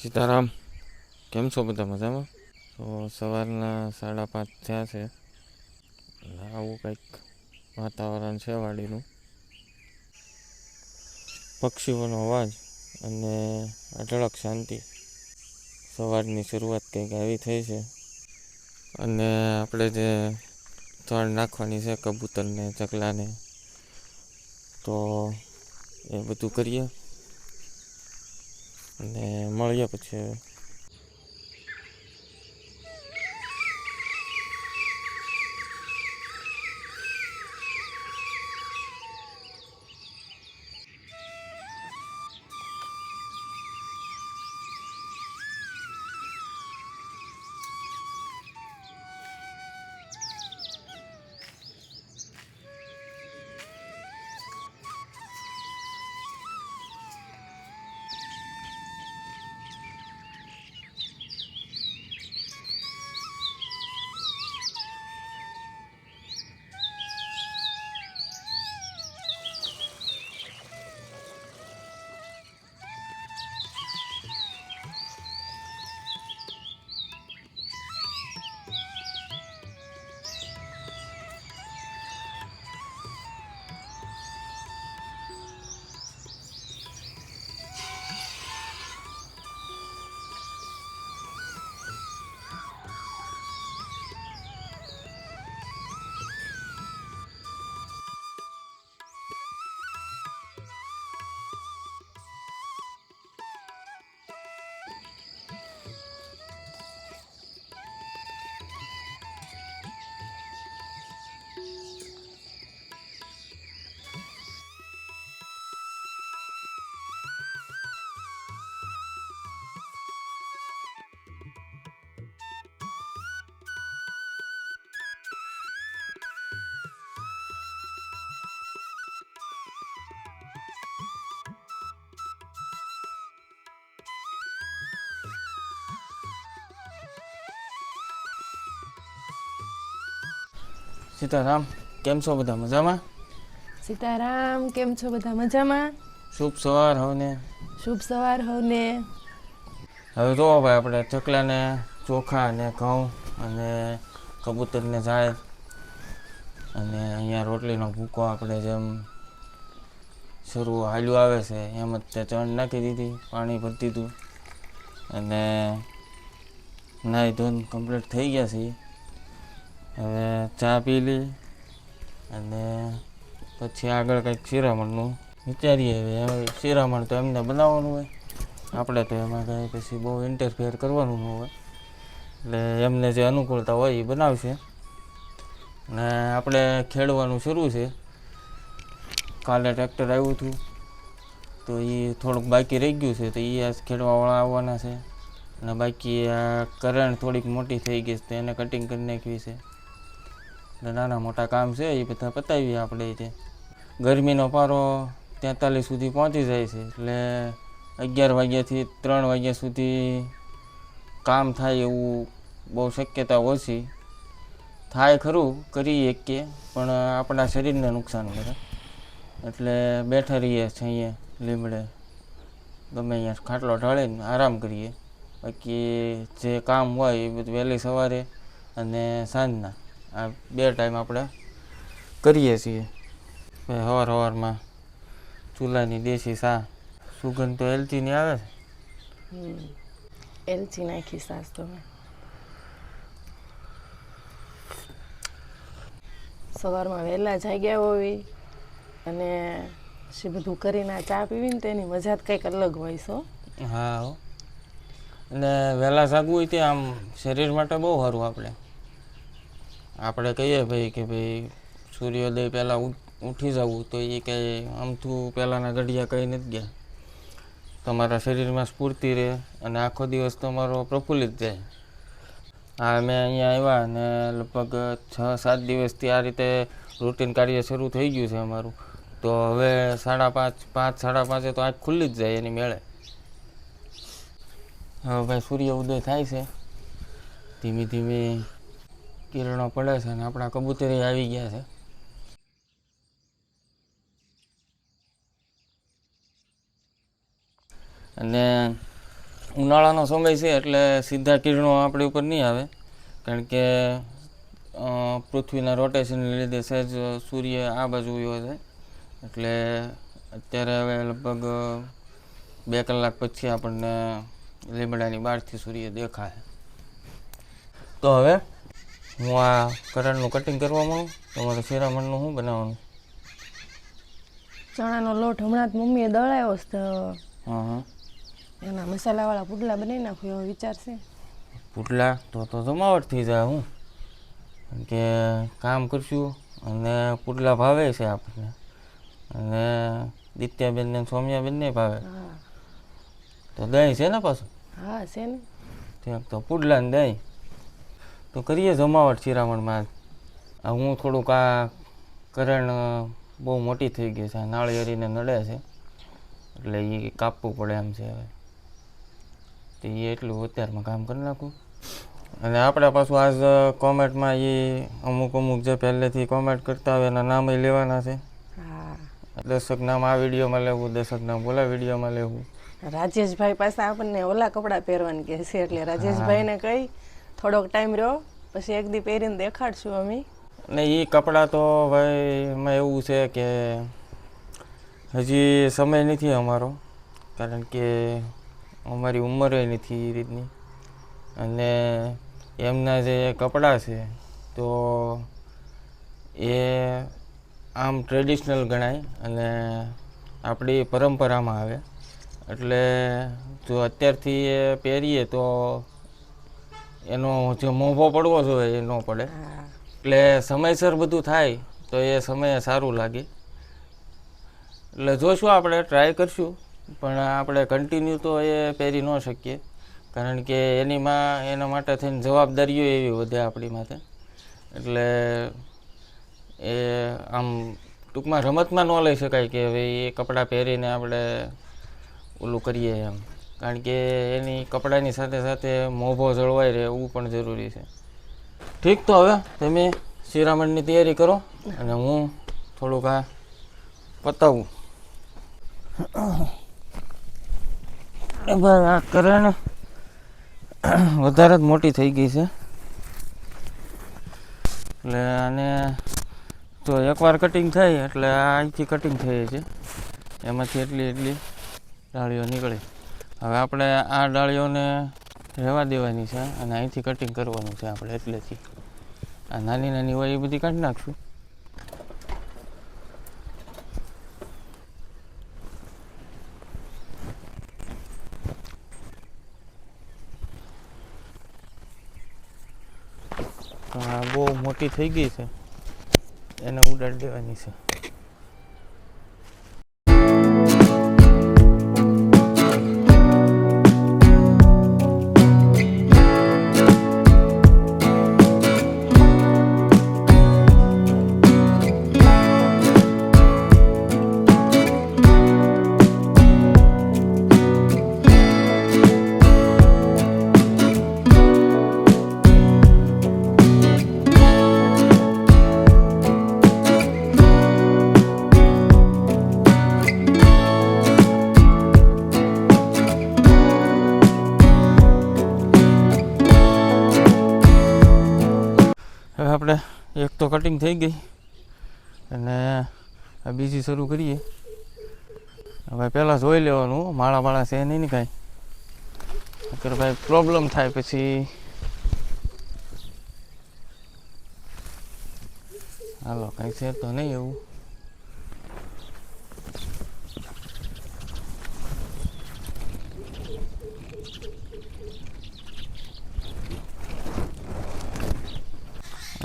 સીતારામ, કેમ છો બધા મજામાં? તો સવારના 5:30 થયા છે. આવું કંઈક વાતાવરણ છે વાડીનું. પક્ષીઓનો અવાજ અને અઢળક શાંતિ. સવારની શરૂઆત કંઈક આવી થઈ છે. અને આપણે જે ચણ નાખવાની છે કબૂતરને, ચકલાને, તો એ બધું કરીએ અને મળીએ પછી. સીતારામ, કેમ છો બધા મજામાં? સીતારામ, કેમ છો બધા મજામાં? શુભ સવાર હવને. શુભ સવાર હવને. હવે જોવો ભાઈ, આપણે ચકલાને ચોખા અને ઘઉં અને કબૂતરને ઝાડ અને અહીંયા રોટલીનો ભૂકો આપણે જેમ શરૂ હાલ્યું આવે છે એમ જ તે ચણ નાખી દીધી, પાણી ભરી દીધું અને નાહી ધોઈને કમ્પ્લીટ થઈ ગયા છે. હવે ચા પી લઈ અને પછી આગળ કંઈક શિરામણનું વિચારીએ. હવે શિરામણ તો એમને બનાવવાનું હોય, આપણે તો એમાં કંઈ પછી બહુ ઇન્ટરફેર કરવાનું ન હોય, એટલે એમને જે અનુકૂળતા હોય એ બનાવશે. ને આપણે ખેડવાનું શરૂ છે. કાલે ટ્રેક્ટર આવ્યું હતું તો એ થોડુંક બાકી રહી ગયું છે, તો એ આજ ખેડવાવાળા આવવાના છે. અને બાકી આ કરણ થોડીક મોટી થઈ ગઈ છે, એને કટિંગ કરી નાખવી છે. એટલે નાના મોટા કામ છે એ બધા પતાવીએ આપણે. તે ગરમીનો પારો 43 સુધી પહોંચી જાય છે, એટલે 11 વાગ્યાથી 3 વાગ્યા સુધી કામ થાય એવું બહુ શક્યતા ઓછી. થાય ખરું, કરીએ કે પણ આપણા શરીરને નુકસાન કરે, એટલે બેઠા રહીએ છીએ અહીંયા લીમડે, ગમે અહીંયા ખાટલો ઢાળીને આરામ કરીએ. બાકી જે કામ હોય એ બધું વહેલી સવારે અને સાંજના આ 2 ટાઈમ આપણે કરીએ છીએ. સવારમાં ચૂલાની દેશી ચા, સુગંધ તો એલચીની આવે છે. એલચી નાખી સાસ તમે. સવારમાં વહેલા જાગ્યા હોય અને જે બધું કરીને ચા પીવીને તો એની મજા જ કંઈક અલગ હોય છે. હા, અને વહેલા જાગવું હોય તે આમ શરીર માટે બહુ સારું. આપણે કહીએ ભાઈ કે ભાઈ સૂર્યોદય પહેલાં ઉઠી જવું, તો એ કંઈ આમથું પહેલાંના ઘડિયા કંઈ નથી ગયા. તમારા શરીરમાં સ્ફૂર્તિ રહે અને આખો દિવસ તમારો પ્રફુલ્લિત જાય. હા, મેં અહીંયા આવ્યા અને લગભગ 6-7 દિવસથી આ રીતે રૂટીન કાર્ય શરૂ થઈ ગયું છે અમારું. તો હવે 5:30 તો આંખ ખુલ્લી જ જાય એની મેળે. હવે ભાઈ સૂર્ય ઉદય થાય છે, ધીમે ધીમે કિરણો પડે છે અને આપણા કબૂતરે આવી ગયા છે. અને ઉનાળાનો સમય છે એટલે સીધા કિરણો આપણી ઉપર નહીં આવે, કારણ કે પૃથ્વીના રોટેશનને લીધે સહેજ સૂર્ય આ બાજુ વયો છે. એટલે અત્યારે હવે લગભગ 2 કલાક પછી આપણને લીમડાની બહારથી સૂર્ય દેખાય. તો હવે હું આ કરણનું કટિંગ કરવા માંગું. તમારે શિરામણનું શું બનાવવાનું? ચણાનો લોટ હમણાં જ મમ્મીએ દળાવ્યો છે, તો હા, એના મસાલાવાળા પુડલા બનાવી નાખું એવો વિચાર છે. પુડલા તો જમાવટ થઈ જાય. હું કારણ કે કામ કરશું અને પુડલા ભાવે છે આપણને, અને દિત્યાબેન ને સૌમ્યાબેનને ભાવે. હા તો દહીં છે ને પાછું? હા છે ને. ત્યાં તો પુડલા ને દહીં તો કરીએ જમાવટ શિરામણમાં. હું થોડુંક આ કરણ બહુ મોટી થઈ ગઈ છે, નાળિયેરીને નડે છે, એટલે એ કાપવું પડે એમ છે. હવે તો એ એટલું અત્યારમાં કામ કરી નાખું. અને આપણે પાછું આજ કોમેન્ટમાં એ અમુક જે પહેલેથી કોમેન્ટ કરતા હોય એના નામ લેવાના છે. હા, દર્શક નામ આ વિડીયોમાં લેવું, દર્શક નામ ઓલા વિડીયોમાં લેવું. રાજેશભાઈ પાસે આપણને ઓલા કપડાં પહેરવાની કહે છે, એટલે રાજેશભાઈને કહી થોડોક ટાઈમ રહ્યો, પછી એક દી પહેરીને દેખાડશું અમે. અને એ કપડાં તો ભાઈ એમાં એવું છે કે હજી સમય નથી અમારો, કારણ કે અમારી ઉંમરે નથી એ રીતની. અને એમના જે કપડાં છે તો એ આમ ટ્રેડિશનલ ગણાય અને આપણી પરંપરામાં આવે. એટલે જો અત્યારથી એ પહેરીએ તો એનો જે મોભો પડવો જોઈએ એ ન પડે. એટલે સમયસર બધું થાય તો એ સમયે સારું લાગે. એટલે જોઈશું, આપણે ટ્રાય કરશું, પણ આપણે કન્ટિન્યુ તો એ પહેરી ન શકીએ, કારણ કે એના માટે થઈને જવાબદારીઓ એવી વધે આપણી માથે. એટલે એ આમ ટૂંકમાં રમતમાં ન લઈ શકાય કે ભાઈ એ કપડાં પહેરીને આપણે ઓલું કરીએ એમ, કારણ કે એની કપડાની સાથે સાથે મોભો જળવાઈ રહે એવું પણ જરૂરી છે. ઠીક, તો હવે તમે શિરામણની તૈયારી કરો અને હું થોડુંક આ પતાવું. ભાઈ આ કરણ વધારે જ મોટી થઈ ગઈ છે, એટલે આને તો એકવાર કટિંગ થાય એટલે આ અહીંથી કટિંગ થઈ છે, એમાંથી એટલી ડાળીઓ નીકળે. હવે આપણે આ ડાળીઓને રહેવા દેવાની છે અને અહીંથી કટિંગ કરવાનું છે આપણે. એટલેથી આ નાની હોય એ બધી કાઢી નાખશું. આ બહુ મોટી થઈ ગઈ છે, એને ઉડાડી દેવાની છે. હવે આપણે એક તો કટિંગ થઈ ગઈ અને આ બીજી શરૂ કરીએ. હવે પહેલાં જોઈ લેવાનું માળા છે નહીં ને કાંઈ, અગર ભાઈ પ્રોબ્લેમ થાય પછી હાલો કાંઈ છે તો નહીં એવું.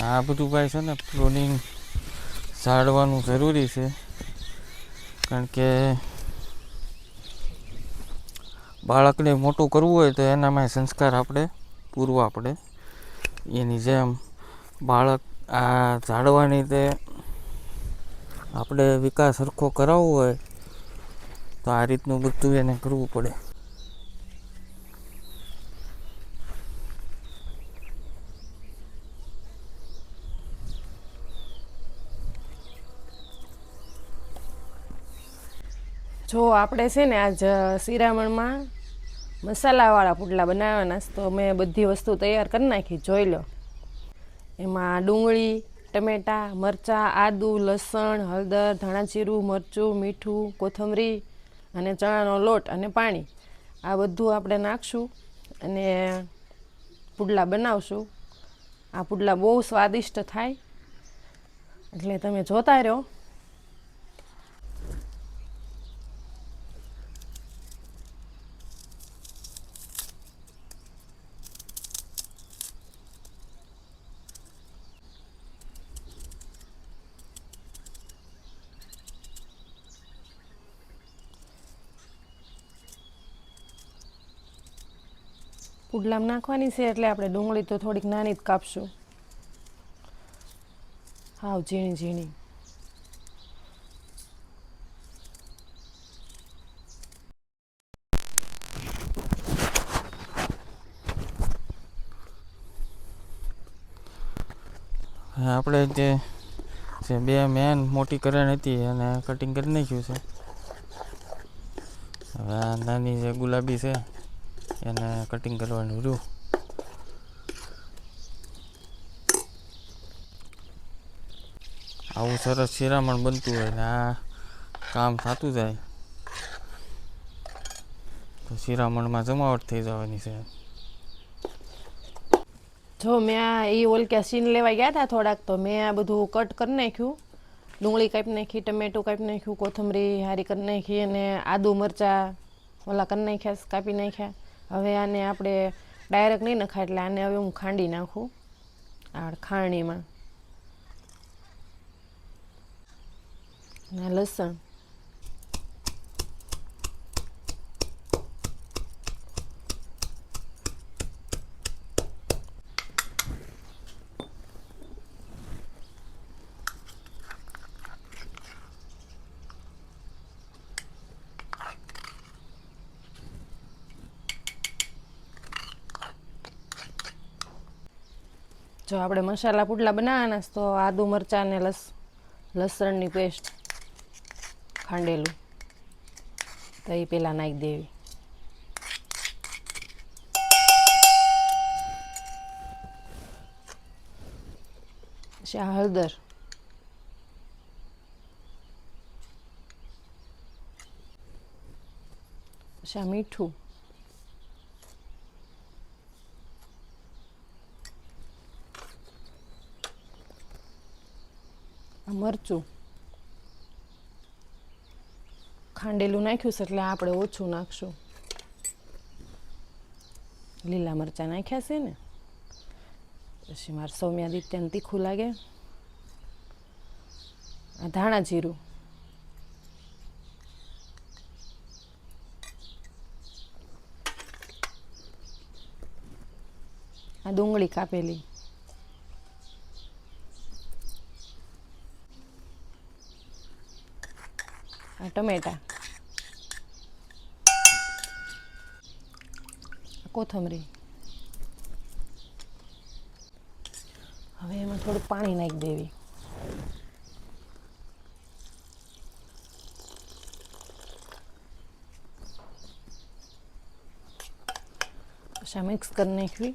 આ બધું ભાઈ છે ને પ્રોનિંગ ઝાડવાનું જરૂરી છે, કારણ કે બાળકને મોટું કરવું હોય તો એનામાં સંસ્કાર આપણે પૂરવા પડે. એની જેમ બાળક આ ઝાડવાની તે આપણે વિકાસ સરખો કરાવવો હોય તો આ રીતનું બધું એને કરવું પડે. જો આપણે છે ને આજ શિરામણમાં મસાલાવાળા પુડલા બનાવવાના છે. તો મેં બધી વસ્તુ તૈયાર કરી નાખી, જોઈ લો. એમાં ડુંગળી, ટમેટાં, મરચાં, આદુ, લસણ, હળદર, ધાણા જીરું, મરચું, મીઠું, કોથમરી અને ચણાનો લોટ અને પાણી, આ બધું આપણે નાખશું અને પુડલા બનાવશું. આ પુડલા બહુ સ્વાદિષ્ટ થાય, એટલે તમે જોતા રહો. પુડલામાં નાખવાની છે એટલે આપણે ડુંગળી તો થોડીક નાની જ કાપશું, હાવ ઝીણી ઝીણી. આપણે જે બે મેન મોટી કરેણ હતી એને કટિંગ કરી નાખ્યું છે. હવે આ નાની જે ગુલાબી છે એને કટિંગ કરવાનું રહ્યું. આવું સરસ શિરામણ બનતું હોય ને આ કામ થતું જાય તો શિરામણમાં જમાવટ થઈ જવાની છે. જો મેં આ ઓલક્યા સીન લેવા ગયા હતા થોડાક, તો મેં આ બધું કટ કરી નાખ્યું. ડુંગળી કાપી નાખી, ટમેટું કાપી નાખ્યું, કોથમરી હારી કરી નાખી અને આદુ મરચાં ઓલા કરી નાખ્યા, કાપી નાખ્યા. હવે આને આપણે ડાયરેક્ટ નહીં નખાય, એટલે આને હવે હું ખાંડી નાખું આ ખાણીમાં. અને લસણ, જો આપણે મસાલા પુડલા બનાવવાના છે તો આદુ મરચાં અને લસણની પેસ્ટ ખાંડેલું તો એ પહેલાં નાખી દેવી. પછી આ હળદર, પછી આ મીઠું, મરચું ખાંડેલું નાખ્યું છે એટલે આપણે ઓછું નાખશું. લીલા મરચાં નાખ્યા છે ને, પછી મારે સૌમ્યાદિત્યને તીખું લાગે. આ ધાણા જીરું, આ ડુંગળી કાપેલી, આ ટમેટા, કોથમરી. હવે એમાં થોડું પાણી નાખી દેવી. પછી મિક્સ કરી નાખવી,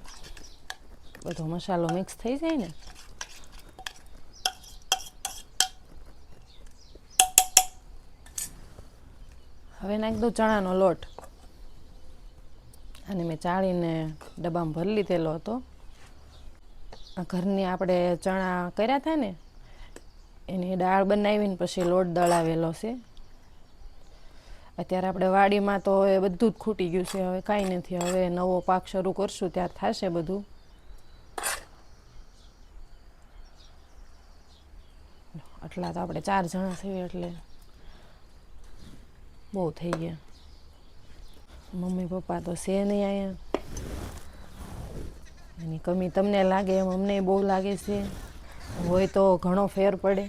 બધો મસાલો મિક્સ થઈ જાય ને. હવે નાખી દો ચણાનો લોટ. અને મેં ચાળીને ડબ્બામાં ભરી લીધેલો હતો. આ ઘરની આપણે ચણા કર્યા હતા ને એની દાળ બનાવીને પછી લોટ દળાવેલો છે. અત્યારે આપણે વાડીમાં તો એ બધું જ ખૂટી ગયું છે, હવે કાંઈ નથી. હવે નવો પાક શરૂ કરશું ત્યારે થશે બધું. આટલા તો આપણે 4 જણા છીએ એટલે બહુ થઈ ગયા. મમ્મી પપ્પા તો છે નહીં અહીંયા, એની કમી તમને લાગે એમ અમને બહુ લાગે છે. હોય તો ઘણો ફેર પડે,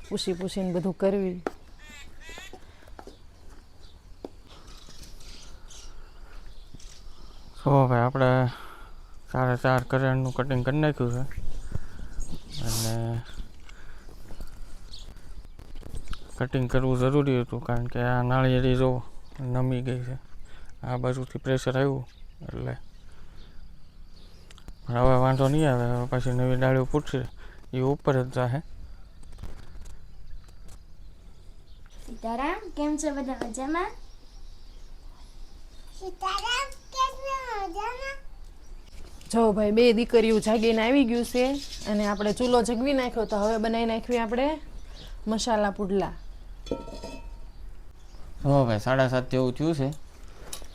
પૂછીને બધું કરવી. ભાઈ આપણે 4.5 કરેણનું કટિંગ કરી નાખ્યું છે અને કટિંગ કરવું જરૂરી હતું કારણ કે આ નાળિયેરી જો નમી ગઈ છે. આ બાજુથી પ્રેશર આવ્યું એટલે પણ હવે વાંધો નહીં આવે. હવે પાછી નવી ડાળીઓ ફૂટશે એ ઉપર જ જાહે. સીતારામ કેમ છે બધા મજામાં? સીતારામ કેમ છે મજામાં? જો ભાઈ બે દીકરીઓ જાગીને આવી ગયું છે અને આપણે ચૂલો જગવી નાખ્યો તો હવે બનાવી નાખ્યું આપણે મસાલા પુડલા. હો ભાઈ 7:30 જેવું થયું છે.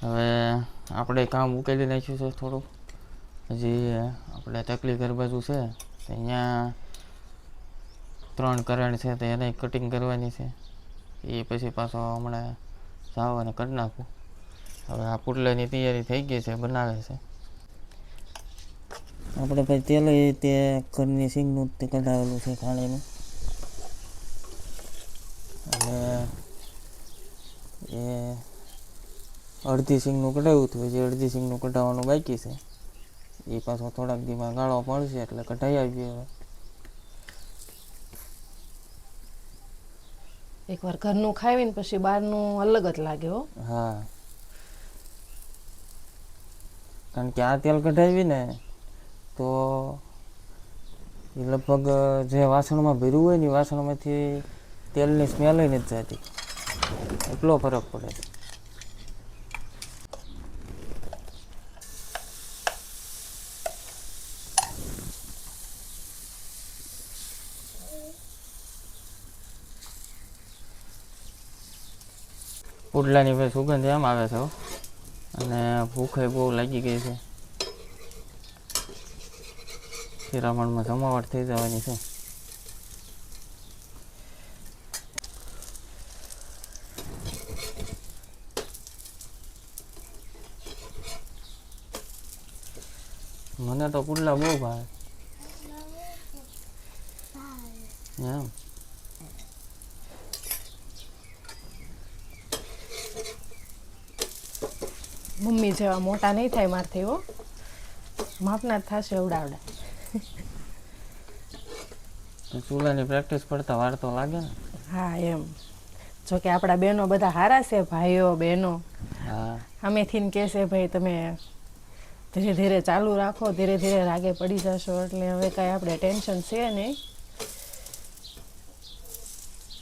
હવે આપણે કામ ઉકેલી નાખ્યું છે થોડુંક. હજી આપણે તકલી ઘર બાજુ છે તો અહીંયા 3 કરણ છે તો એને કટિંગ કરવાની છે. એ પછી પાછો હમણાં જાવ અને કરી નાખું. હવે આ પુડલાની તૈયારી થઈ ગઈ છે, બનાવે છે. આપણે ભાઈ તેલ તે ઘરની સિંગનું તે કઢાવેલું છે ખાણીનું. અને એ અડધી સિંગનું કઢાવ્યું હતું, હજી અડધી સિંગનું કઢાવવાનું બાકી છે. એ પાછો થોડાક દીમાં ગાળો પડશે એટલે કઢાઈ આવીએ. હવે એકવાર ઘરનું ખાવીને પછી બહારનું અલગ જ લાગે હો. હા, કારણ કે આ તેલ કઢાવી ને તો એ લગભગ જે વાસણમાં ભર્યું હોય ને એ વાસણમાંથી તેલની સ્મેલ નથી જતી. એટલો ફરક પડે છે. પુડલાની ભાઈ સુગંધ એમ આવે છે હો. અને ભૂખે બહુ લાગી ગઈ છે. શિરામણમાં જમાવટ થઈ જવાની છે. મને તો પુડલા બહુ ભાવે એમ. મમ્મી જેવા મોટા નહીં થાય મારથી હો, માપના જ થશે એવડાવડા. ચૂલાની પ્રેક્ટિસ પડતા વાર તો લાગે ને. હા એમ. જોકે આપણા બહેનો બધા સારા છે, ભાઈઓ બહેનો. હા, સામેથી કહે છે ભાઈ તમે ધીરે ધીરે ચાલુ રાખો, ધીરે ધીરે રાગે પડી જશો. એટલે હવે કાંઈ આપણે ટેન્શન છે નહીં.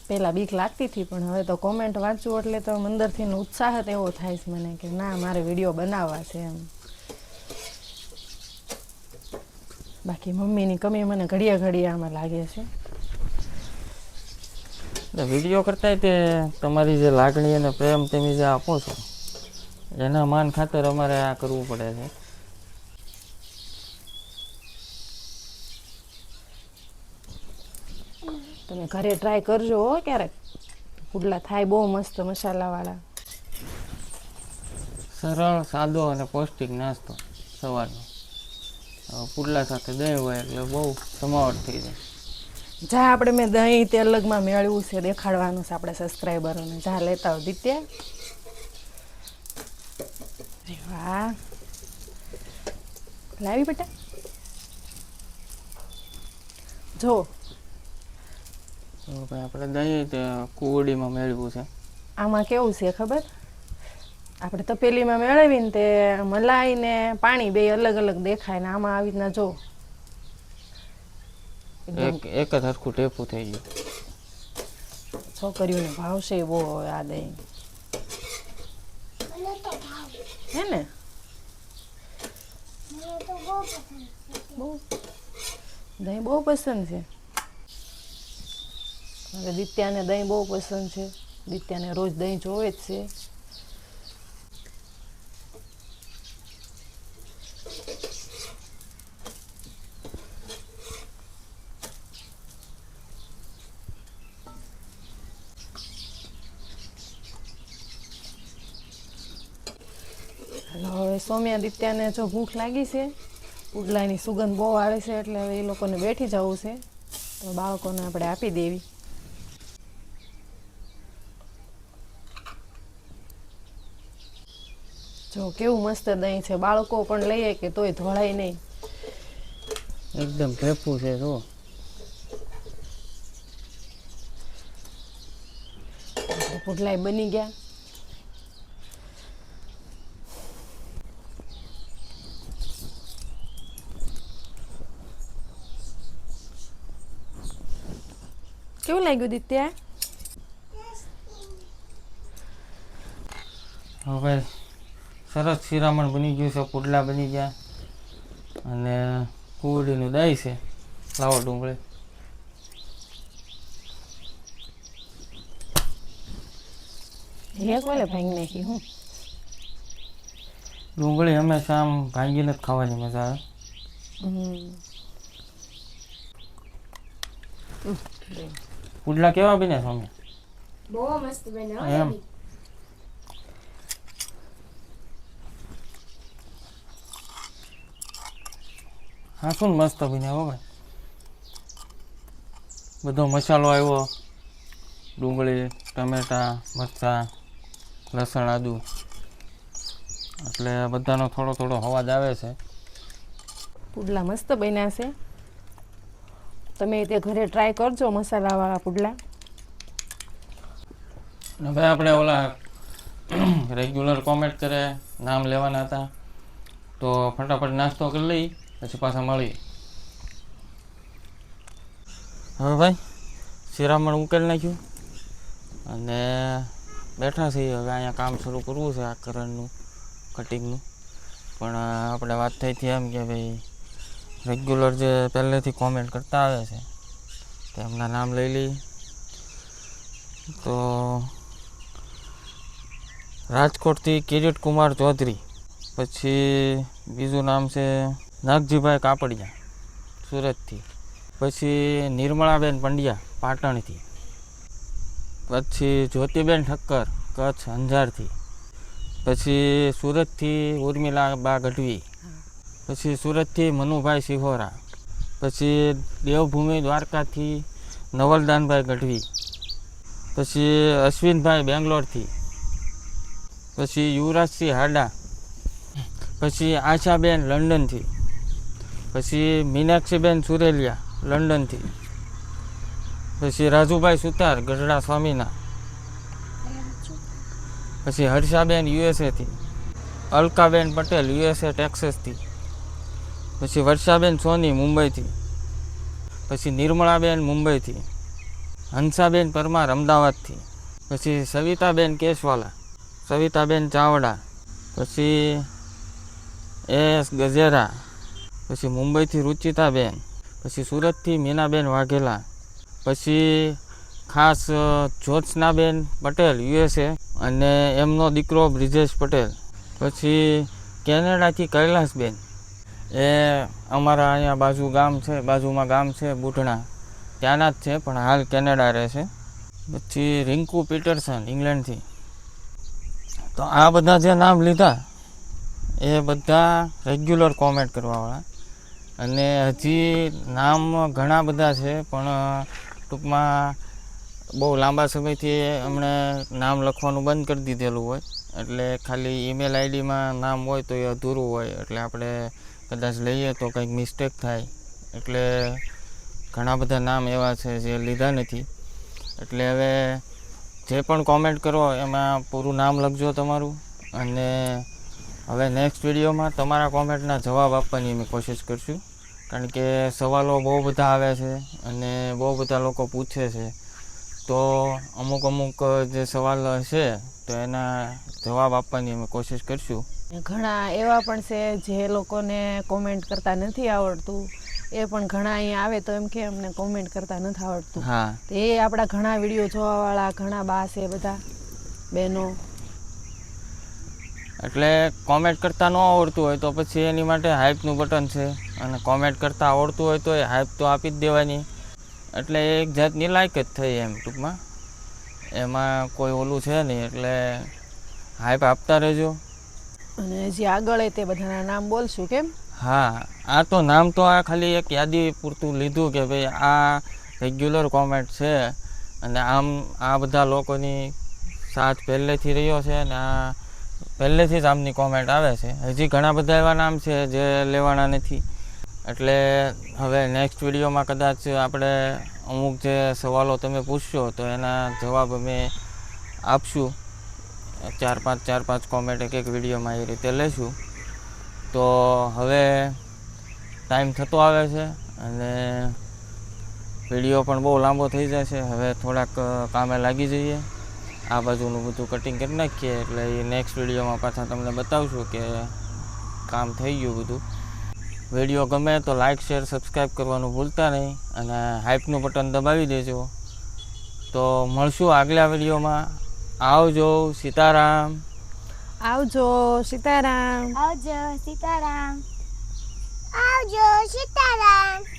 પહેલાં બીક લાગતી હતી પણ હવે તો કોમેન્ટ વાંચું એટલે તો અંદરથી ઉત્સાહ જ એવો થાય છે મને કે ના મારે વિડીયો બનાવવા છે એમ. બાકી મમ્મીની કમી મને ઘડીએ ઘડીએ આમાં લાગે છે. વિડીયો કરતા તે તમારી જે લાગણી અને પ્રેમ તમે જે આપો છો એના માન ખાતર અમારે આ કરવું પડે છે. તમે ઘરે ટ્રાય કરજો હો ક્યારેક. પુડલા થાય બહુ મસ્ત મસાલાવાળા. સરળ, સાદો અને પૌષ્ટિક નાસ્તો સવારનો. પુડલા સાથે દહીં હોય એટલે બહુ જમાવટ થઈ જાય. જા આપણે મેં દહીં તે અલગમાં મેળવ્યું છે, દેખાડવાનું છે આપણે સબસ્ક્રાઈબરોને. જા લેતા હો દિત્યા. અરે વાહ, લાવી બેટા. જો આપણે દહીં તે કુવડીમાં મેળવ્યું છે. આમાં કેવું છે ખબર, આપણે તપેલીમાં મેળવીને તે મલાઈ ને પાણી બે અલગ અલગ દેખાય ને આમાં આવી રીતના જો એક જ હરખું ટેપું થઈ ગયું. છોકરીઓને ભાવશે બહુ હવે આ દહીં. મને તો ભાવે. હે ને મને તો બહુ પસંદ છે. બહુ દહીં બહુ પસંદ છે. હવે દિત્યાને દહીં બહુ પસંદ છે. દિત્યાને રોજ દહીં જોવે જ છે. હવે સોમ્યા દિત્યાને જો ભૂખ લાગી છે, પુડલાની સુગંધ બહુ આવે છે એટલે હવે એ લોકોને બેઠી જવું છે. તો બાળકોને આપણે આપી દેવી. જો કેવું મસ્ત દહીં છે, બાળકો પણ લઈએ કે તોય ધોળાય નહીં. એકદમ ટેપું છે. જો પુડલાય બની ગયા. કેવું લાગ્યું દિત્યા? હવે સરસ શિરામણ બની ગયું છે, પુડલા બની ગયા અને કુવડીનું દહીં છે. લાવો ડુંગળી. હે કોલે ભાંગી નાખી હું? ડુંગળી હંમેશા આમ ભાંગીને જ ખાવાની મજા આવે. પુડલા કેવા બન્યા સામે? બહુ મસ્ત બન્યો હો એમ. daddy. હા શું મસ્ત બન્યા હો ભાઈ. બધો મસાલો આવ્યો, ડુંગળી, ટમેટા, મરચાં, લસણ, આદુ, એટલે બધાનો થોડો થોડો અવાજ આવે છે. પુડલા મસ્ત બન્યા છે. તમે તે ઘરે ટ્રાય કરજો મસાલાવાળા પુડલા. ને ભાઈ આપણે ઓલા રેગ્યુલર કોમેન્ટ કરે નામ લેવાના હતા, તો ફટાફટ નાસ્તો કરી લઈ પછી પાછા મળી. હવે ભાઈ શિરામણ ઉકેલી નાખ્યું અને બેઠા છીએ. હવે અહીંયા કામ શરૂ કરવું છે, આ કરણનું કટિંગનું. પણ આપણે વાત થઈ હતી એમ કે ભાઈ રેગ્યુલર જે પહેલેથી કોમેન્ટ કરતા આવે છે તેમના નામ લઈ લઈ. તો રાજકોટથી કિરીટ કુમાર ચૌધરી, પછી બીજું નામ છે નાગજીભાઈ કાપડિયા સુરતથી, પછી નિર્મળાબેન પંડ્યા પાટણથી, પછી જ્યોતિબેન ઠક્કર કચ્છ અંજારથી, પછી સુરતથી ઉર્મિલા બા ગઢવી, પછી સુરતથી મનુભાઈ સિહોરા, પછી દેવભૂમિ દ્વારકાથી નવલદાનભાઈ ગઢવી, પછી અશ્વિનભાઈ બેંગ્લોરથી, પછી યુવરાજસિંહ હાડા, પછી આશાબેન લંડનથી, પછી મીનાક્ષીબેન સુરેલિયા લંડનથી, પછી રાજુભાઈ સુતાર ગઢડા સ્વામીના, પછી હર્ષાબેન યુએસએથી, અલકાબેન પટેલ યુએસએ ટેક્સસથી, પછી વર્ષાબેન સોની મુંબઈથી, પછી નિર્મળાબેન મુંબઈથી, હંસાબેન પરમાર અમદાવાદથી, પછી સવિતાબેન કેશવાલા, સવિતાબેન ચાવડા, પછી એસ ગજેરા, પછી મુંબઈથી રુચિતાબેન, પછી સુરતથી મીનાબેન વાઘેલા, પછી ખાસ જ્યોત્સનાબેન પટેલ યુએસએ અને એમનો દીકરો બ્રિજેશ પટેલ, પછી કેનેડાથી કૈલાસબેન, એ અમારા અહીંયા બાજુમાં ગામ છે બુઢણા, ત્યાંના જ છે પણ હાલ કેનેડા રહે છે. પછી રિંકુ પીટરસન ઇંગ્લેન્ડથી. તો આ બધા જે નામ લીધા એ બધા રેગ્યુલર કોમેન્ટ કરવાવાળા, અને હજી નામ ઘણા બધા છે પણ ટૂંકમાં બહુ લાંબા સમયથી એમણે નામ લખવાનું બંધ કરી દીધેલું હોય, એટલે ખાલી ઈમેલ આઈડીમાં નામ હોય તો એ અધૂરું હોય, એટલે આપણે કદાચ લઈએ તો કંઈક મિસ્ટેક થાય, એટલે ઘણા બધા નામ એવા છે જે લીધા નથી. એટલે હવે જે પણ કોમેન્ટ કરો એમાં પૂરું નામ લખજો તમારું, અને હવે નેક્સ્ટ વિડીયોમાં તમારા કોમેન્ટના જવાબ આપવાની અમે કોશિશ કરીશું, કારણ કે સવાલો બહુ બધા આવે છે અને બહુ બધા લોકો પૂછે છે. તો અમુક જે સવાલ હશે તો એના જવાબ આપવાની અમે કોશિશ કરીશું. ઘણા એવા પણ છે જે લોકોને કોમેન્ટ કરતા નથી આવડતું, એ પણ ઘણા અહીંયા આવે તો એમ કે અમને કોમેન્ટ કરતા નથી આવડતું. હા, તો એ આપણા ઘણા વિડીયો જોવાવાળા ઘણા બા છે, બધા બહેનો. એટલે કોમેન્ટ કરતાં ન આવડતું હોય તો પછી એની માટે હાઇપનું બટન છે, અને કોમેન્ટ કરતાં આવડતું હોય તો એ હાઇપ તો આપી જ દેવાની. એટલે એક જાતની લાયક જ થઈ એમ ટૂંકમાં, એમાં કોઈ ઓલું છે નહીં, એટલે હાઇપ આપતા રહેજો. અને જે આગળ તે બધાના નામ બોલશું કેમ? હા, આ તો નામ તો આ ખાલી એક યાદી પૂરતું લીધું કે ભાઈ આ રેગ્યુલર કોમેન્ટ છે, અને આમ આ બધા લોકોની સાથ પહેલેથી રહ્યો છે, અને આ પહેલેથી જ આમની કોમેન્ટ આવે છે. હજી ઘણા બધા એવા નામ છે જે લેવાના નથી, એટલે હવે નેક્સ્ટ વિડીયોમાં કદાચ આપણે અમુક જે સવાલો તમે પૂછશો તો એના જવાબ અમે આપશું. 4-5 કોમેન્ટ એક વિડીયોમાં એ રીતે લઈશું. તો હવે ટાઈમ થતો આવે છે, અને વિડીયો પણ બહુ લાંબો થઈ જશે. હવે થોડાક કામે લાગી જઈએ. આ બાજુનું બધું કટિંગ કરી નાખીએ એટલે એ નેક્સ્ટ વિડીયોમાં પાછા તમને બતાવશું કે કામ થઈ ગયું બધું. વિડીયો ગમે તો લાઇક શેર સબસ્ક્રાઈબ કરવાનું ભૂલતા નહીં અને હાઇપનું બટન દબાવી દેજો. તો મળશું આગલા વિડીયોમાં. આવજો. સીતારામ. આવજો. સીતારામ. આવજો સીતારામ. આવજો સીતારામ.